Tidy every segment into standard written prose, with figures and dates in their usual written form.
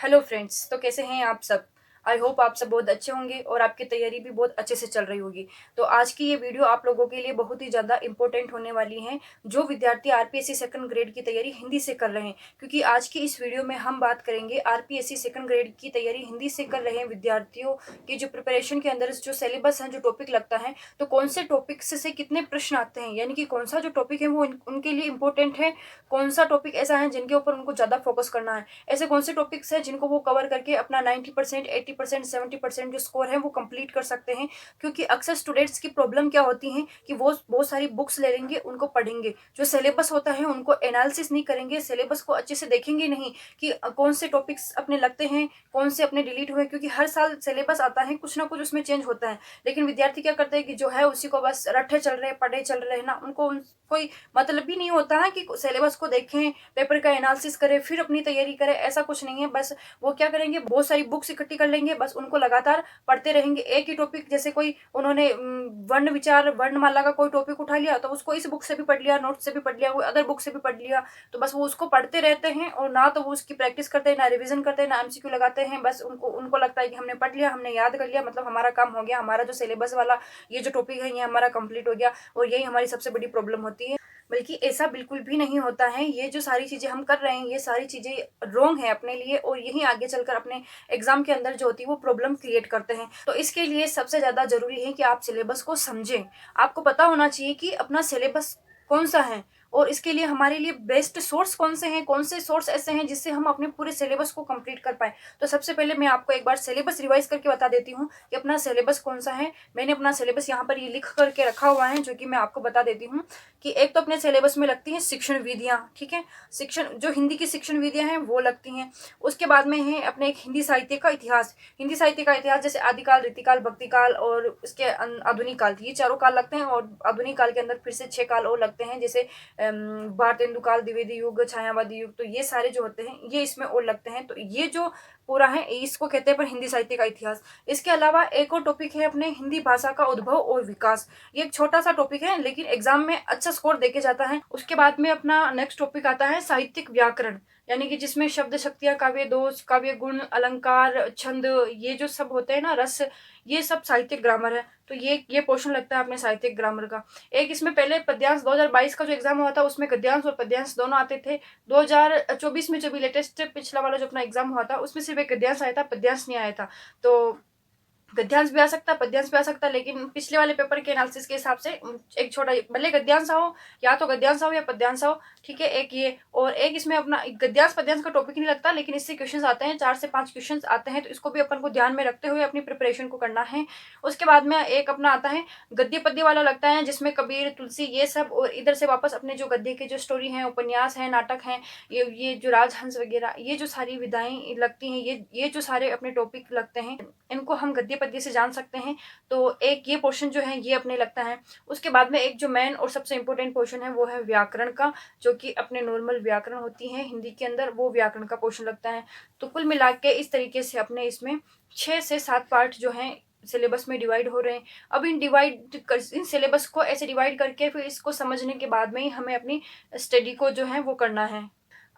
Hello friends, तो कैसे हैं आप सब। आई होप आप सब बहुत अच्छे होंगे और आपकी तैयारी भी बहुत अच्छे से चल रही होगी। तो आज की ये वीडियो आप लोगों के लिए बहुत ही ज़्यादा इंपॉर्टेंट होने वाली है, जो विद्यार्थी आरपीएससी सेकंड ग्रेड की तैयारी हिंदी से कर रहे हैं। क्योंकि आज की इस वीडियो में हम बात करेंगे आरपीएससी सेकंड ग्रेड की तैयारी हिंदी से कर रहे हैं विद्यार्थियों की जो प्रिपरेशन के अंदर जो सिलेबस है, जो टॉपिक लगता है, तो कौन से टॉपिक से कितने प्रश्न आते हैं, यानी कि कौन सा जो टॉपिक है वो उनके लिए इंपॉर्टेंट है, कौन सा टॉपिक ऐसा है जिनके ऊपर उनको ज़्यादा फोकस करना है, ऐसे कौन से टॉपिक्स हैं जिनको वो कवर करके अपना 90%, 80%, 70% जो स्कोर है वो कंप्लीट कर सकते हैं। क्योंकि अक्सर स्टूडेंट्स की प्रॉब्लम क्या होती है कि वो बहुत सारी बुक्स ले लेंगे, उनको पढ़ेंगे, जो सिलेबस होता है उनको एनालिसिस नहीं करेंगे, सिलेबस को अच्छे से देखेंगे नहीं कि कौन से टॉपिक्स अपने लगते हैं, कौन से अपने डिलीट हुए। क्योंकि हर साल सिलेबस आता है, कुछ ना कुछ उसमें चेंज होता है, लेकिन विद्यार्थी क्या करते हैं कि जो है उसी को बस रट्टे चल रहे, पढ़े चल रहे हैं ना, उनको कोई मतलब भी नहीं होता है कि सिलेबस को देखें, पेपर का एनालिसिस करें, फिर अपनी तैयारी करें। ऐसा कुछ नहीं है। बस वो क्या करेंगे, बहुत सारी बुक्स इकट्ठी कर लेंगे, बस उनको लगातार पढ़ते रहेंगे। एक ही टॉपिक, जैसे कोई उन्होंने वर्ण विचार, वर्णमाला का कोई टॉपिक उठा लिया तो उसको इस बुक से भी पढ़ लिया, नोट से भी पढ़ लिया, कोई अदर बुक से भी पढ़ लिया, तो बस वो उसको पढ़ते रहते हैं और ना तो वो उसकी प्रैक्टिस करते हैं, ना रिविजन करते हैं, ना एमसीक्यू लगाते हैं। बस उनको उनको लगता है कि हमने पढ़ लिया, हमने याद कर लिया, मतलब हमारा काम हो गया, हमारा जो सिलेबस वाला ये जो टॉपिक है ये हमारा कंप्लीट हो गया। और यही हमारी सबसे बड़ी प्रॉब्लम होती है। बल्कि ऐसा बिल्कुल भी नहीं होता है। ये जो सारी चीज़ें हम कर रहे हैं, ये सारी चीज़ें रॉन्ग है अपने लिए, और यही आगे चलकर अपने एग्जाम के अंदर जो होती है वो प्रॉब्लम क्रिएट करते हैं। तो इसके लिए सबसे ज़्यादा ज़रूरी है कि आप सिलेबस को समझें। आपको पता होना चाहिए कि अपना सिलेबस कौन सा है, और इसके लिए हमारे लिए बेस्ट सोर्स कौन से हैं, कौन से सोर्स ऐसे हैं जिससे हम अपने पूरे सिलेबस को कंप्लीट कर पाए। तो सबसे पहले मैं आपको एक बार सिलेबस रिवाइज करके बता देती हूँ कि अपना सिलेबस कौन सा है। मैंने अपना सिलेबस यहाँ पर ये लिख करके रखा हुआ है, जो कि मैं आपको बता देती हूँ कि एक तो अपने सिलेबस में लगती है शिक्षण विधियाँ, ठीक है, शिक्षण जो हिंदी की शिक्षण विधियाँ हैं वो लगती हैं। उसके बाद में है अपने एक हिंदी साहित्य का इतिहास। हिंदी साहित्य का इतिहास जैसे आदिकाल, रीतिकाल, भक्तिकाल और उसके आधुनिक काल, ये चारों काल लगते हैं। और आधुनिक काल के अंदर फिर से 6 काल और लगते हैं, जैसे भारतेंदु काल, द्विवेदी युग, छायावादी युग। तो ये सारे जो होते हैं ये इसमें और लगते हैं। तो ये जो पूरा है इसको कहते हैं पर हिंदी साहित्य का इतिहास। इसके अलावा एक और टॉपिक है अपने हिंदी भाषा का उद्भव और विकास। ये एक छोटा सा टॉपिक है, लेकिन एग्जाम में अच्छा स्कोर देके जाता है। उसके बाद में अपना नेक्स्ट टॉपिक आता है साहित्यिक व्याकरण, यानी कि जिसमें शब्द शक्तियाँ, काव्य दोष, काव्य गुण, अलंकार, छंद, ये जो सब होते हैं ना, रस, ये सब साहित्यिक ग्रामर है। तो ये पोर्शन लगता है अपने साहित्यिक ग्रामर का। एक इसमें पहले पद्यांश 2022 का जो एग्जाम हुआ था उसमें गद्यांश और पद्यांश दोनों आते थे। 2024 में जो भी लेटेस्ट पिछला वाला जो अपना एग्जाम हुआ था उसमें सिर्फ एक गद्यांश आया था, पद्यांश नहीं आया था। तो गद्यांश भी आ सकता है, पद्यांश भी आ सकता है, लेकिन पिछले वाले पेपर के एनालिसिस के हिसाब से एक छोटा, भले गद्यांश हो, या तो गद्यांश हो या पद्यांश हो, ठीक है, एक ये। और एक इसमें अपना गद्यांश पद्यांश का टॉपिक नहीं लगता, लेकिन इससे क्वेश्चंस आते हैं, 4 से 5 क्वेश्चंस आते हैं। तो इसको भी अपन को ध्यान में रखते हुए अपनी प्रिपरेशन को करना है। उसके बाद में एक अपना आता है गद्य पद्य वाला लगता है, जिसमें कबीर, तुलसी, ये सब, और इधर से वापस अपने जो गद्य के जो स्टोरी है, उपन्यास है, नाटक है, ये जो राजहंस वगैरह, ये जो सारी विधाएं लगती हैं, ये जो सारे अपने टॉपिक लगते हैं, इनको हम गद्य पद्य से जान सकते हैं। तो एक ये पोर्शन जो है ये अपने लगता है। उसके बाद में एक जो मेन और सबसे इम्पोर्टेंट पोर्शन है वो है व्याकरण का, जो कि अपने नॉर्मल व्याकरण होती है हिंदी के अंदर, वो व्याकरण का पोर्शन लगता है। तो कुल मिला के इस तरीके से अपने इसमें 6 से 7 पार्ट जो हैं सिलेबस में डिवाइड हो रहे हैं। अब इन सिलेबस को ऐसे डिवाइड करके फिर इसको समझने के बाद में ही हमें अपनी स्टडी को जो है वो करना है।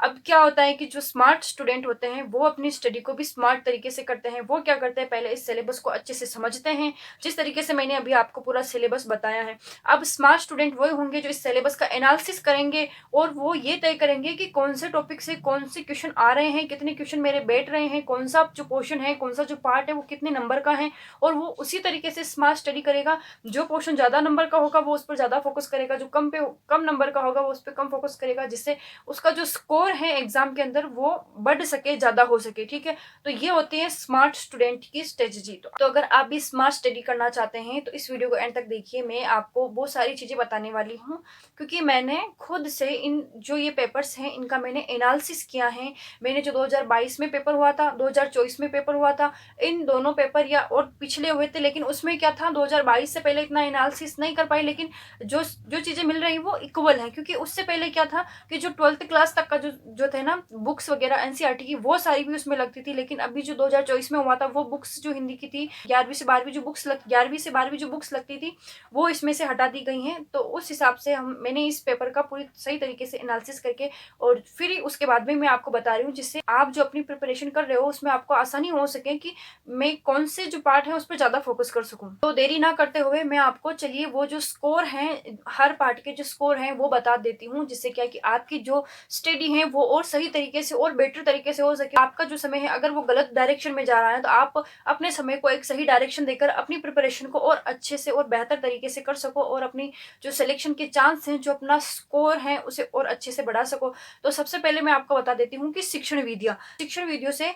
अब क्या होता है कि जो स्मार्ट स्टूडेंट होते हैं वो अपनी स्टडी को भी स्मार्ट तरीके से करते हैं। वो क्या करते हैं, पहले इस सिलेबस को अच्छे से समझते हैं, जिस तरीके से मैंने अभी आपको पूरा सिलेबस बताया है। अब स्मार्ट स्टूडेंट वही होंगे जो इस सिलेबस का एनालिसिस करेंगे, और वो ये तय करेंगे कि कौन से टॉपिक से कौन से क्वेश्चन आ रहे हैं, कितने क्वेश्चन मेरे बैठ रहे हैं, कौन सा जो पोर्शन है, कौन सा जो पार्ट है वो कितने नंबर का है, और वो उसी तरीके से स्मार्ट स्टडी करेगा। जो पोर्शन ज़्यादा नंबर का होगा वो उस पर ज़्यादा फोकस करेगा, जो कम नंबर का होगा वो उस पर कम फोकस करेगा, जिससे उसका जो स्कोर है एग्जाम के अंदर वो बढ़ सके, ज्यादा हो सके, ठीक है। तो ये होती है स्मार्ट स्टूडेंट की स्ट्रेटजी। तो अगर आप भी स्मार्ट स्टडी करना चाहते हैं तो इस वीडियो को एंड तक देखिए। मैं आपको बहुत सारी चीजें बताने वाली हूँ, क्योंकि मैंने खुद से इन जो ये पेपर्स हैं इनका मैंने एनालिसिस किया है। मैंने जो 2022 में पेपर हुआ था, 2024 में पेपर हुआ था, इन दोनों पेपर या और पिछले हुए थे, लेकिन उसमें क्या था, 2022 से पहले इतना एनालिसिस नहीं कर पाई, लेकिन जो चीजें मिल रही वो इक्वल है। क्योंकि उससे पहले क्या था कि जो 12th क्लास तक का जो जो थे ना बुक्स वगैरह एनसीईआरटी की, वो सारी भी उसमें लगती थी। लेकिन अभी जो 2024 में हुआ था, वो बुक्स जो हिंदी की थी 11वीं से 12वीं जो बुक्स लगती थी वो इसमें से हटा दी गई हैं। तो उस हिसाब से मैंने इस पेपर का पूरी सही तरीके से एनालिसिस करके और फिर उसके बाद में मैं आपको बता रही हूँ, जिससे आप जो अपनी प्रिपरेशन कर रहे हो उसमें आपको आसानी हो सके कि मैं कौन से जो पार्ट है उस पर ज़्यादा फोकस कर सकूँ। तो देरी ना करते हुए मैं आपको चलिए वो जो स्कोर हैं, हर पार्ट के जो स्कोर हैं वो बता देती हूँ, जिससे क्या कि आपकी जो स्टडी है वो और सही तरीके से और बेटर तरीके से हो सके। आपका जो समय है अगर वो गलत डायरेक्शन में जा रहा है, तो आप अपने समय को एक सही डायरेक्शन देकर अपनी प्रिपरेशन को और अच्छे से और बेहतर तरीके से कर सको और अपनी जो सिलेक्शन के चांस हैं, जो अपना स्कोर है, उसे और अच्छे से बढ़ा सको। तो सबसे पहले मैं आपको बता देती हूँ कि शिक्षण विधियों से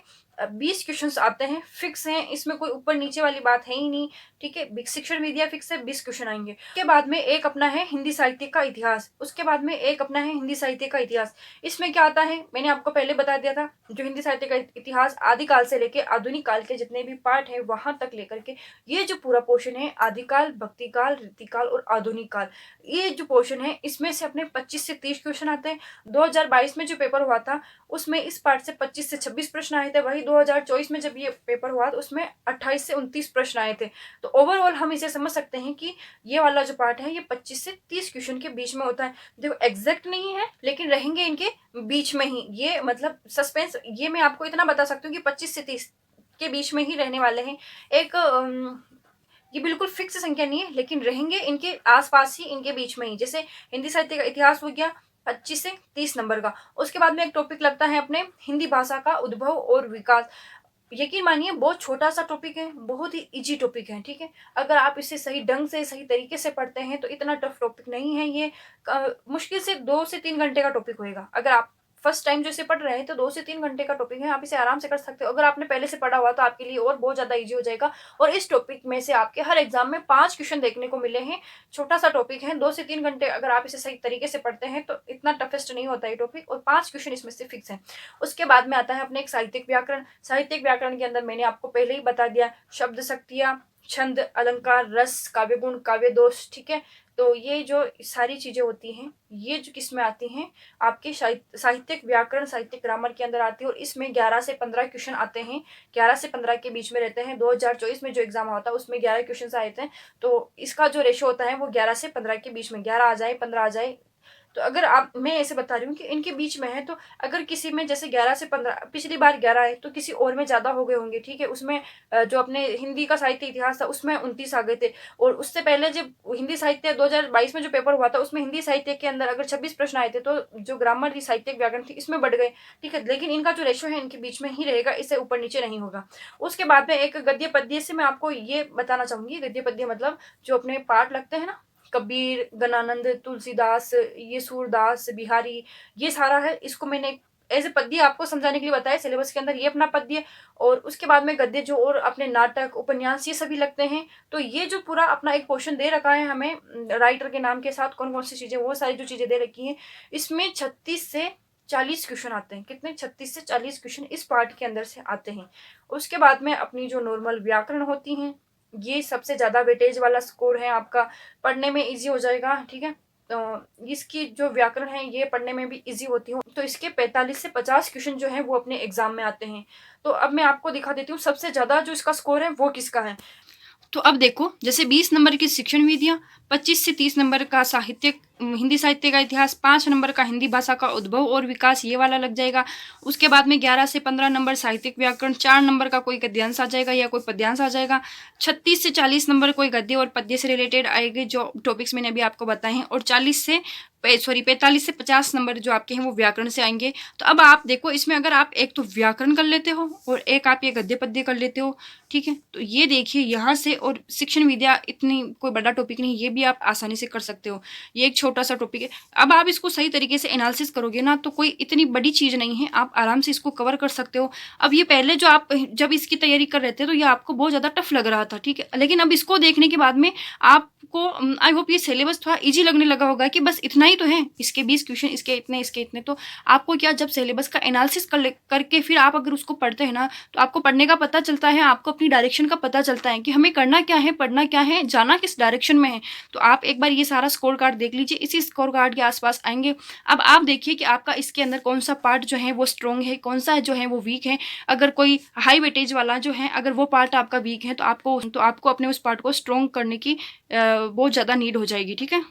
20 क्वेश्चंस आते हैं, फिक्स हैं, इसमें कोई ऊपर नीचे वाली बात है ही नहीं। ठीक है, शिक्षण विद्या फिक्स है, 20 क्वेश्चन आएंगे। उसके बाद में एक अपना है हिंदी साहित्य का इतिहास, उसके बाद में एक अपना है हिंदी साहित्य का इतिहास। इसमें क्या आता है मैंने आपको पहले बता दिया था, जो हिंदी साहित्य का इतिहास आदिकाल से लेके आधुनिक काल के जितने भी पार्ट है वहां तक लेकर के ये जो पूरा पोर्शन है, आदिकाल, भक्तिकाल, रीतिकाल और आधुनिक काल, ये जो पोर्शन है इसमें से अपने 25 से 30 क्वेश्चन आते हैं। 2022 में जो पेपर हुआ था उसमें इस पार्ट से 25 से 26 प्रश्न आए थे। वही 2024 में जब ये पेपर हुआ तो उसमें 28 से 29 प्रश्न आए थे। तो ओवरऑल हम इसे समझ सकते हैं कि ये वाला जो पार्ट है ये 25 से 30 क्वेश्चन के बीच में होता है। देखो एग्जैक्ट नहीं है लेकिन रहेंगे इनके बीच में ही, ये मतलब सस्पेंस, ये मैं आपको इतना बता सकती हूँ कि 25 से 30 के बीच में ही रहने वाले हैं। एक ये बिल्कुल फिक्स संख्या नहीं है लेकिन रहेंगे इनके आसपास ही, इनके बीच में ही। जैसे हिंदी साहित्य का इतिहास हो गया 25 से 30 नंबर का। उसके बाद में एक टॉपिक लगता है अपने हिंदी भाषा का उद्भव और विकास। यकीन मानिए बहुत छोटा सा टॉपिक है, बहुत ही इजी टॉपिक है। ठीक है, अगर आप इसे सही ढंग से सही तरीके से पढ़ते हैं तो इतना टफ टॉपिक नहीं है ये। मुश्किल से 2 से 3 घंटे का टॉपिक होएगा। अगर आप फर्स्ट टाइम जो इसे पढ़ रहे हैं तो 2 से 3 घंटे का टॉपिक है, आप इसे आराम से कर सकते हो। अगर आपने पहले से पढ़ा हुआ तो आपके लिए और बहुत ज्यादा इजी हो जाएगा। और इस टॉपिक में से आपके हर एग्जाम में 5 क्वेश्चन देखने को मिले हैं। छोटा सा टॉपिक है, 2 से 3 घंटे अगर आप इसे सही तरीके से पढ़ते हैं तो इतना टफेस्ट नहीं होता ये टॉपिक, और 5 क्वेश्चन इसमें से फिक्स है। उसके बाद में आता है अपने एक साहित्यिक व्याकरण। साहित्यिक व्याकरण के अंदर मैंने आपको पहले ही बता दिया, शब्द शक्तियां, छंद, अलंकार, रस, काव्य गुण, काव्य दोष। ठीक है, तो ये जो सारी चीजें होती हैं ये जो किस में आती हैं, आपके साहित्यिक व्याकरण, साहित्यिक ग्रामर के अंदर आती है। और इसमें 11 से 15 क्वेश्चन आते हैं, 11 से 15 के बीच में रहते हैं। 2024 में जो एग्जाम होता है उसमें 11 क्वेश्चन आए थे, तो इसका जो रेशो होता है वो 11 से 15 के बीच में, 11 आ जाए 15 आ जाए। तो अगर आप, मैं ऐसे बता रही हूँ कि इनके बीच में है, तो अगर किसी में जैसे 11 से 15, पिछली बार 11 है तो किसी और में ज़्यादा हो गए होंगे। ठीक है, उसमें जो अपने हिंदी का साहित्य इतिहास था उसमें 29 आ गए थे। और उससे पहले जब हिंदी साहित्य 2022 में जो पेपर हुआ था उसमें हिंदी साहित्य के अंदर अगर 26 प्रश्न आए थे, तो जो ग्रामर थी, साहित्यिक व्याकरण थी, इसमें बढ़ गए। ठीक है, लेकिन इनका जो रेशो है इनके बीच में ही रहेगा, इससे ऊपर नीचे नहीं होगा। उसके बाद में एक गद्य पद्य से मैं आपको ये बताना चाहूंगी। गद्य पद्य मतलब जो अपने पाठ लगते हैं ना, कबीर, गणानंद, तुलसीदास, ये सूरदास, बिहारी, ये सारा है। इसको मैंने एज ए पद्य आपको समझाने के लिए बताया सिलेबस के अंदर, ये अपना पद्य। और उसके बाद में गद्य जो और अपने नाटक, उपन्यास, ये सभी लगते हैं। तो ये जो पूरा अपना एक पोर्शन दे रखा है हमें राइटर के नाम के साथ, कौन कौन सी चीजें, वो सारी जो चीजें दे रखी हैं, इसमें 36 से 40 क्वेश्चन आते हैं। कितने? 36 से 40 क्वेश्चन इस पार्ट के अंदर से आते हैं। उसके बाद में अपनी जो नॉर्मल व्याकरण होती हैं, ये सबसे ज्यादा वेटेज वाला स्कोर है आपका, पढ़ने में इजी हो जाएगा। ठीक है, तो इसकी जो व्याकरण है ये पढ़ने में भी इजी होती है। तो इसके 45 से 50 क्वेश्चन जो है वो अपने एग्जाम में आते हैं। तो अब मैं आपको दिखा देती हूँ सबसे ज्यादा जो इसका स्कोर है वो किसका है। तो अब देखो, जैसे 20 नंबर की शिक्षण विधियां, 25 से 30 नंबर का हिंदी साहित्य का इतिहास, 5 नंबर का हिंदी भाषा का उद्भव और विकास, ये वाला लग जाएगा। उसके बाद में 11 से 15 नंबर साहित्यिक व्याकरण, 4 नंबर का कोई गद्यांश आ जाएगा या कोई पद्यांश आ जाएगा। 36 से 40 नंबर कोई गद्य और पद्य से रिलेटेड आएंगे, जो टॉपिक्स मैंने अभी आपको बताए हैं। और 45 से 50 नंबर जो आपके हैं वो व्याकरण से आएंगे। तो अब आप देखो, इसमें अगर आप एक तो व्याकरण कर लेते हो और एक आप ये गद्य पद्य कर लेते हो, ठीक है, तो ये देखिए यहाँ से। और शिक्षण विद्या इतनी कोई बड़ा टॉपिक नहीं, ये भी आप आसानी से कर सकते हो, ये एक छोटा सा टॉपिक है। अब आप इसको सही तरीके से एनालिसिस करोगे ना तो कोई इतनी बड़ी चीज नहीं है, आप आराम से इसको कवर कर सकते हो। अब ये पहले जो आप जब इसकी तैयारी कर रहे थे तो ये आपको बहुत ज्यादा टफ लग रहा था, ठीक है, लेकिन अब इसको देखने के बाद में आपको आई होप ये सिलेबस थोड़ा इजी लगने लगा होगा कि बस इतना ही तो है, इसके 20 क्वेश्चन, इसके इतने। तो आपको क्या, जब सिलेबस का एनालिसिस करके फिर आप अगर उसको पढ़ते हैं ना तो आपको पढ़ने का पता चलता है, आपको अपनी डायरेक्शन का पता चलता है कि हमें करना क्या है, पढ़ना क्या है, जाना किस डायरेक्शन में है। तो आप एक बार ये सारा स्कोर कार्ड देख लीजिए। बच्चे इसी स्कोर कार्ड के आसपास आएंगे। अब आप देखिए कि आपका इसके अंदर कौन सा पार्ट जो है वो स्ट्रॉन्ग है, कौन सा जो है वो वीक है। अगर कोई हाई वेटेज वाला जो है, अगर वो पार्ट आपका वीक है, तो आपको अपने उस पार्ट को स्ट्रॉन्ग करने की बहुत ज़्यादा नीड हो जाएगी। ठीक है।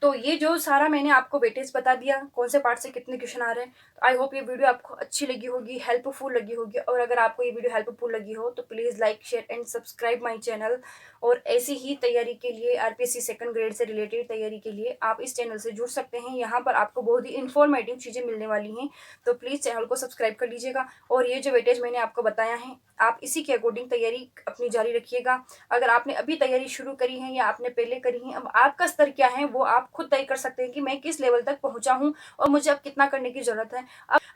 तो ये जो सारा मैंने आपको वेटेज बता दिया, कौन से पार्ट से कितने क्वेश्चन आ रहे हैं, तो आई होप ये वीडियो आपको अच्छी लगी होगी, हेल्पफुल लगी होगी। और अगर आपको ये वीडियो हेल्पफुल लगी हो तो please like, share and subscribe my channel. और ऐसी ही तैयारी के लिए, आरपीएससी सेकंड ग्रेड से रिलेटेड तैयारी के लिए आप इस चैनल से जुड़ सकते हैं। यहाँ पर आपको बहुत ही इन्फॉर्मेटिव चीज़ें मिलने वाली हैं, तो प्लीज़ चैनल को सब्सक्राइब कर लीजिएगा। और ये जो वेटेज मैंने आपको बताया है, आप इसी के अकॉर्डिंग तैयारी अपनी जारी रखिएगा। अगर आपने अभी तैयारी शुरू करी है या आपने पहले करी है, अब आपका स्तर क्या है वो आप खुद तय कर सकते हैं कि मैं किस लेवल तक पहुंचा हूं और मुझे अब कितना करने की जरूरत है।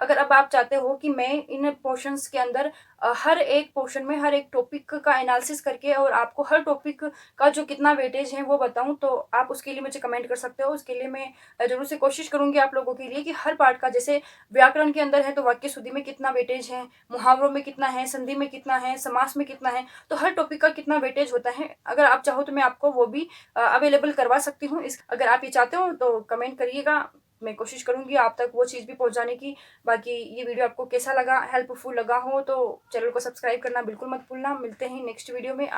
अब आप चाहते हो कि मैं इन पोर्शंस के अंदर हर एक पोर्शन में हर एक टॉपिक का एनालिसिस करके और आपको हर टॉपिक का जो कितना वेटेज है वो बताऊं, तो आप उसके लिए मुझे कमेंट कर सकते हो। उसके लिए मैं जरूर से कोशिश करूंगी आप लोगों के लिए कि हर पार्ट का, जैसे व्याकरण के अंदर है तो वाक्य शुद्धि में कितना वेटेज है, मुहावरों में कितना है, संधि में कितना है, समास में कितना है, तो हर टॉपिक का कितना वेटेज होता है, अगर आप चाहो तो मैं आपको वो भी अवेलेबल करवा सकती हूँ। इस अगर आप ये चाहते हो तो कमेंट करिएगा, मैं कोशिश करूंगी आप तक वो चीज़ भी पहुंचाने की। बाकी ये वीडियो आपको कैसा लगा, हेल्पफुल लगा हो तो चैनल को सब्सक्राइब करना बिल्कुल मत भूलना। मिलते हैं नेक्स्ट वीडियो में।